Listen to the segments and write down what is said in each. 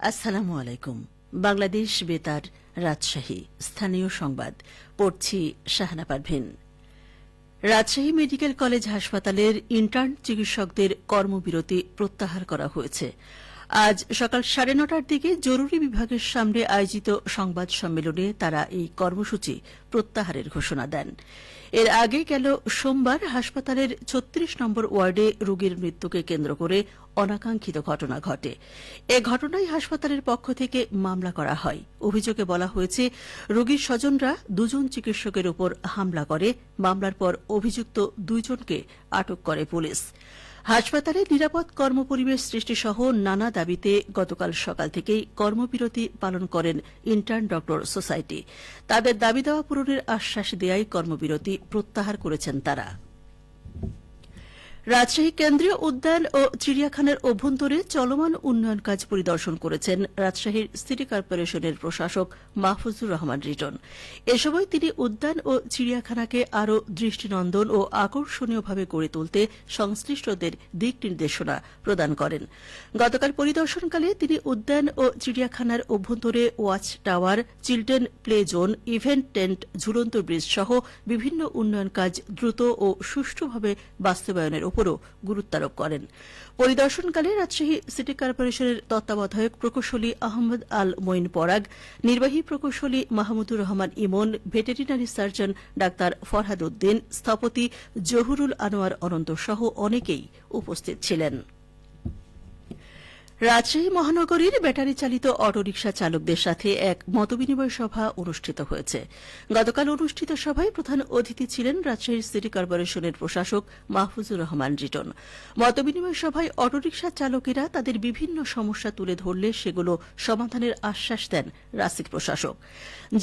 আসসালামু আলাইকুম। বাংলাদেশ বেতার, রাজশাহী। স্থানীয় সংবাদ পড়ছি শাহানা পারভীন। রাজশাহী মেডিকেল কলেজ হাসপাতালের ইন্টার্ন চিকিৎসকদের কর্মবিরতি প্রত্যাহার করা হয়েছে। আজ সকাল 9:30টার দিকে জরুরি বিভাগের সামনে আয়োজিত সংবাদ সম্মেলনে তারা এই কর্মসূচি প্রত্যাহারের ঘোষণা দেন। এর আগে গেল সোমবার হাসপাতালের 36 নম্বর ওয়ার্ডে রোগীর মৃত্যুকে কেন্দ্র করে অনাকাঙ্ক্ষিত ঘটনা ঘটে। এ ঘটনায় হাসপাতালের পক্ষ থেকে মামলা করা হয়। অভিযোগে বলা হয়েছে, রোগীর স্বজনরা দুজন চিকিৎসকের উপর হামলা করে। মামলার পর অভিযুক্ত দুইজনকে আটক করে পুলিশ। হাসপাতালে নিরাপদ কর্মপরিবেশ সৃষ্টিসহ নানা দাবিতে গতকাল সকাল থেকেই কর্মবিরতি পালন করেন ইন্টার্ন ডক্টর সোসাইটি। তাদের দাবি দেওয়া পূরণের আশ্বাস দেয়ায় কর্মবিরতি প্রত্যাহার করেছেন তারা। রাজশাহী কেন্দ্রীয় উদ্যান ও চিড়িয়াখানার অভ্যন্তরে চলমান উন্নয়ন কাজ পরিদর্শন করেছেন রাজশাহীর সিটি কর্পোরেশনের প্রশাসক মাহফুজুর রহমান রিটন। এ সময় তিনি উদ্যান ও চিড়িয়াখানাকে আরও দৃষ্টিনন্দন ও আকর্ষণীয়ভাবে গড়ে তুলতে সংশ্লিষ্টদের দিক নির্দেশনা প্রদান করেন। গতকাল পরিদর্শনকালে তিনি উদ্যান ও চিড়িয়াখানার অভ্যন্তরে watch tower, children play zone, event tent, ঝুলন্ত ব্রিজ সহ বিভিন্ন উন্নয়ন কাজ দ্রুত ও সুষ্ঠুভাবে বাস্তবায়নের উপরও গুরুত্বারোপ করেন। পরিদর্শনকালে রাজশাহী সিটি কর্পোরেশনের তত্ত্বাবধায়ক প্রকৌশলী আহমদ আল মঈন পরাগ, নির্বাহী প্রকৌশলী Mahmudur Rahman Emon, veterinary surgeon doctor Farhad Uddin, স্থপতি জহুরুল আনোয়ার অনন্ত সহ অনেকেই উপস্থিত ছিলেন। রাজশাহী মহানগরীর ব্যাটারি চালিত অটোরিকশা চালকদের সাথে এক মতবিনিময় সভা অনুষ্ঠিত হয়েছে। গতকাল অনুষ্ঠিত সভায় প্রধান অতিথি ছিলেন রাজশাহী সিটি কর্পোরেশনের প্রশাসক মাহফুজুর রহমান রিটন। মতবিনিময় সভায় অটোরিকশা চালকেরা তাদের বিভিন্ন সমস্যা তুলে ধরলে সেগুলো সমাধানের আশ্বাস দেন রাসিক প্রশাসক।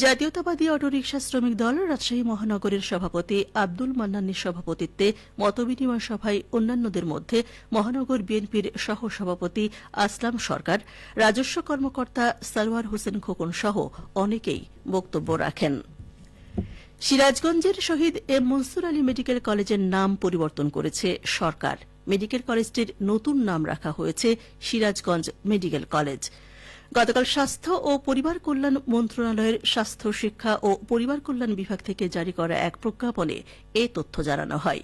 জাতীয়তাবাদী অটোরিকশা শ্রমিক দল রাজশাহী মহানগরের সভাপতি আব্দুল মান্নানের সভাপতিত্বে মতবিনিময় সভায় অন্যান্যদের মধ্যে মহানগর বিএনপির সহ সভাপতি আসলাম সরকার, রাজস্ব কর্মকর্তা সালোয়ার হোসেন খোকন সহ অনেকেই বক্তব্য রাখেন। সিরাজগঞ্জের শহীদ এম মনসুর আলী মেডিকেল কলেজের নাম পরিবর্তন করেছে সরকার। মেডিকেল কলেজটির নতুন নাম রাখা হয়েছে সিরাজগঞ্জ মেডিকেল কলেজ। গতকাল স্বাস্থ্য ও পরিবার কল্যাণ মন্ত্রণালয়ের স্বাস্থ্য, শিক্ষা ও পরিবার কল্যাণ বিভাগ থেকে জারি করা এক প্রজ্ঞাপনে এ তথ্য জানানো হয়।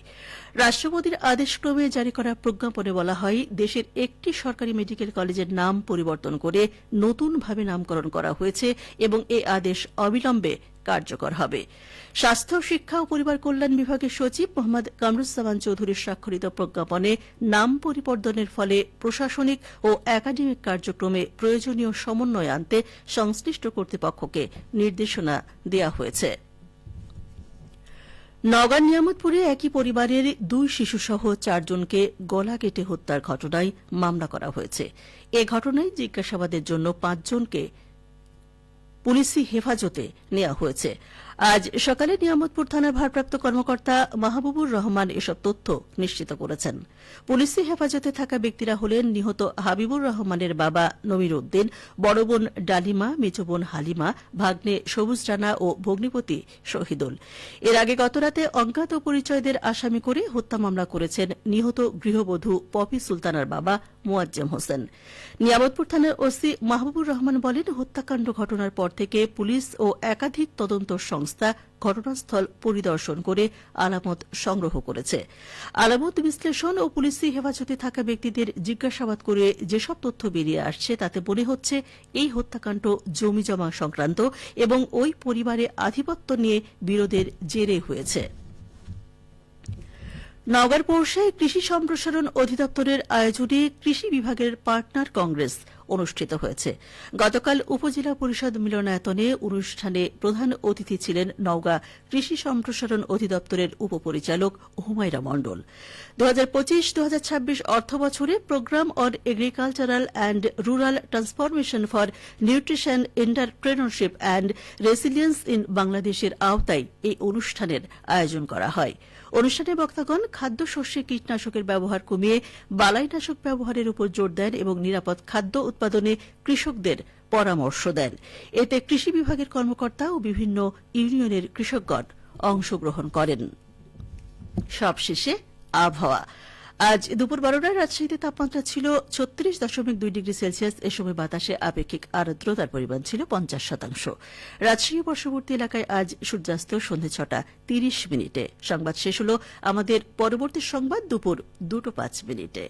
রাষ্ট্রপতির আদেশক্রমে জারি করা প্রজ্ঞাপনে বলা হয়, দেশের একটি সরকারি মেডিকেল কলেজের নাম পরিবর্তন করে নতুনভাবে নামকরণ করা হয়েছে এবং এ আদেশ অবিলম্বে কার্যকর হবে। স্বাস্থ্য, শিক্ষা ও পরিবার কল্যাণ বিভাগের সচিব মোহাম্মদ কামরুজ্জামান চৌধুরীর স্বাক্ষরিত প্রজ্ঞাপনে নাম পরিবর্তনের ফলে প্রশাসনিক ও একাডেমিক কার্যক্রমে প্রয়োজনীয় সমন্বয় আনতে সংশ্লিষ্ট কর্তৃপক্ষকে নির্দেশনা দেওয়া হয়েছে। নওগাঁর নিয়ামতপুরে একই পরিবারের 2 শিশুসহ 4 জনকে গলা কেটে হত্যার ঘটনায় মামলা করা হয়েছে। এ ঘটনায় জিজ্ঞাসাবাদের জন্য 5 জনকে পুলিশি হেফাজতে নেওয়া হয়েছে। আজ সকালে নিয়ামতপুর থানার ভারপ্রাপ্ত কর্মকর্তা মাহবুবুর রহমান এসব তথ্য নিশ্চিত করেছেন। পুলিশি হেফাজতে থাকা ব্যক্তিরা হলেন নিহত হাবিবুর রহমানের বাবা নমির উদ্দিন, বড় বোন ডালিমা, মেজ বোন হালিমা, ভাগ্নে সবুজ রানা ও ভগ্নিপতি শহীদুল। এর আগে গতরাতে অজ্ঞাত পরিচয়দের আসামি করে হত্যা মামলা করেছেন নিহত গৃহবধূ পপি সুলতানার বাবা মোয়াজ্জেম হোসেন। নিয়ামতপুর থানার ওসি মাহবুবুর রহমান বলেন, হত্যাকাণ্ড ঘটনার পর থেকে পুলিশ ও একাধিক তদন্ত সংস্থা ঘটনাস্থল পরিদর্শন করে আলামত সংগ্রহ করেছে। আলামত বিশ্লেষণ ও পুলিশি হেফাজতে থাকা ব্যক্তিদের জিজ্ঞাসাবাদ করে যেসব তথ্য বেরিয়ে আসছে তাতে মনে হচ্ছে এই হত্যাকাণ্ড জমিজমা সংক্রান্ত এবং ওই পরিবারে আধিপত্য নিয়ে বিরোধের জেরে হয়েছে। নওগাঁর পৌরসায় কৃষি সম্প্রসারণ অধিদপ্তরের আয়োজনে কৃষি বিভাগের পার্টনার কংগ্রেস অনুষ্ঠিত হয়েছে। গতকাল উপজেলা পরিষদ মিলনায়তনে অনুষ্ঠানে প্রধান অতিথি ছিলেন নওগাঁ কৃষি সম্প্রসারণ অধিদপ্তরের উপপরিচালক হুমায়রা মণ্ডল। 2025-2026 অর্থবছরে programme on agricultural and rural transformation for nutrition, entrepreneurship and resilience in বাংলাদেশের আওতায় এই অনুষ্ঠানের আয়োজন করা হয়। অনুষ্ঠানে বক্তাগণ খাদ্যশস্যে কীটনাশকের ব্যবহার কমিয়ে বালাইনাশক ব্যবহারের উপর জোর দেন এবং নিরাপদ খাদ্য উৎপাদনে কৃষকদের পরামর্শ দেন। এতে কৃষি বিভাগের কর্মকর্তা ও বিভিন্ন ইউনিয়নের কৃষকগণ অংশগ্রহণ করেন। সবশেষে আবহাওয়া। আজ দুপুর 12টায় রাজশাহীতে তাপমাত্রা ছিল 36.2 ডিগ্রি সেলসিয়াস। এ সময় বাতাসে আপেক্ষিক আর্দ্রতার পরিমাণ ছিল 50%। রাজশাহী বর্ষবর্তী এলাকায় আজ সূর্যাস্ত সন্ধ্যে 6:30 মিনিটে। সংবাদ শেষ হল। আমাদের পরবর্তী সংবাদ দুপুর 2:05 মিনিটে।